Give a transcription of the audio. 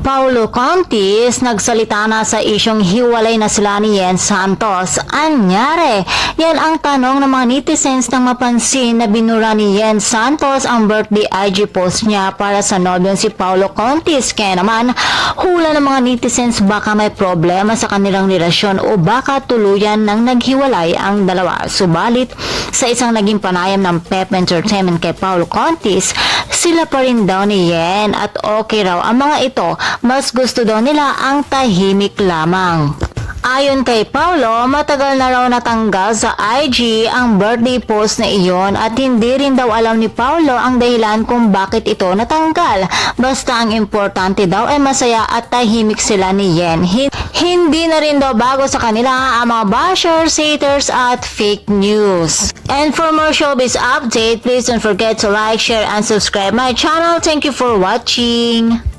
Paulo Contis nagsalita na sa isyong hiwalay na sila ni Yen Santos. Anyari? Yan ang tanong ng mga netizens nang mapansin na binura ni Yen Santos ang birthday IG post niya para sa nobyon si Paulo Contis. Kaya naman, hula ng mga netizens baka may problema sa kanilang relasyon o baka tuluyan nang naghiwalay ang dalawa. Subalit, sa isang naging panayam ng Pep Entertainment kay Paulo Contis, sila pa rin daw ni Yen at okay raw ang mga ito. Mas gusto daw nila ang tahimik lamang. Ayon kay Paulo, matagal na raw natanggal sa IG ang birthday post na iyon at hindi rin daw alam ni Paulo ang dahilan kung bakit ito natanggal. Basta ang importante daw ay masaya at tahimik sila ni Yen. Hindi na rin daw bago sa kanila ang mga bashers, haters at fake news. And for more showbiz update, please don't forget to like, share, and subscribe my channel. Thank you for watching.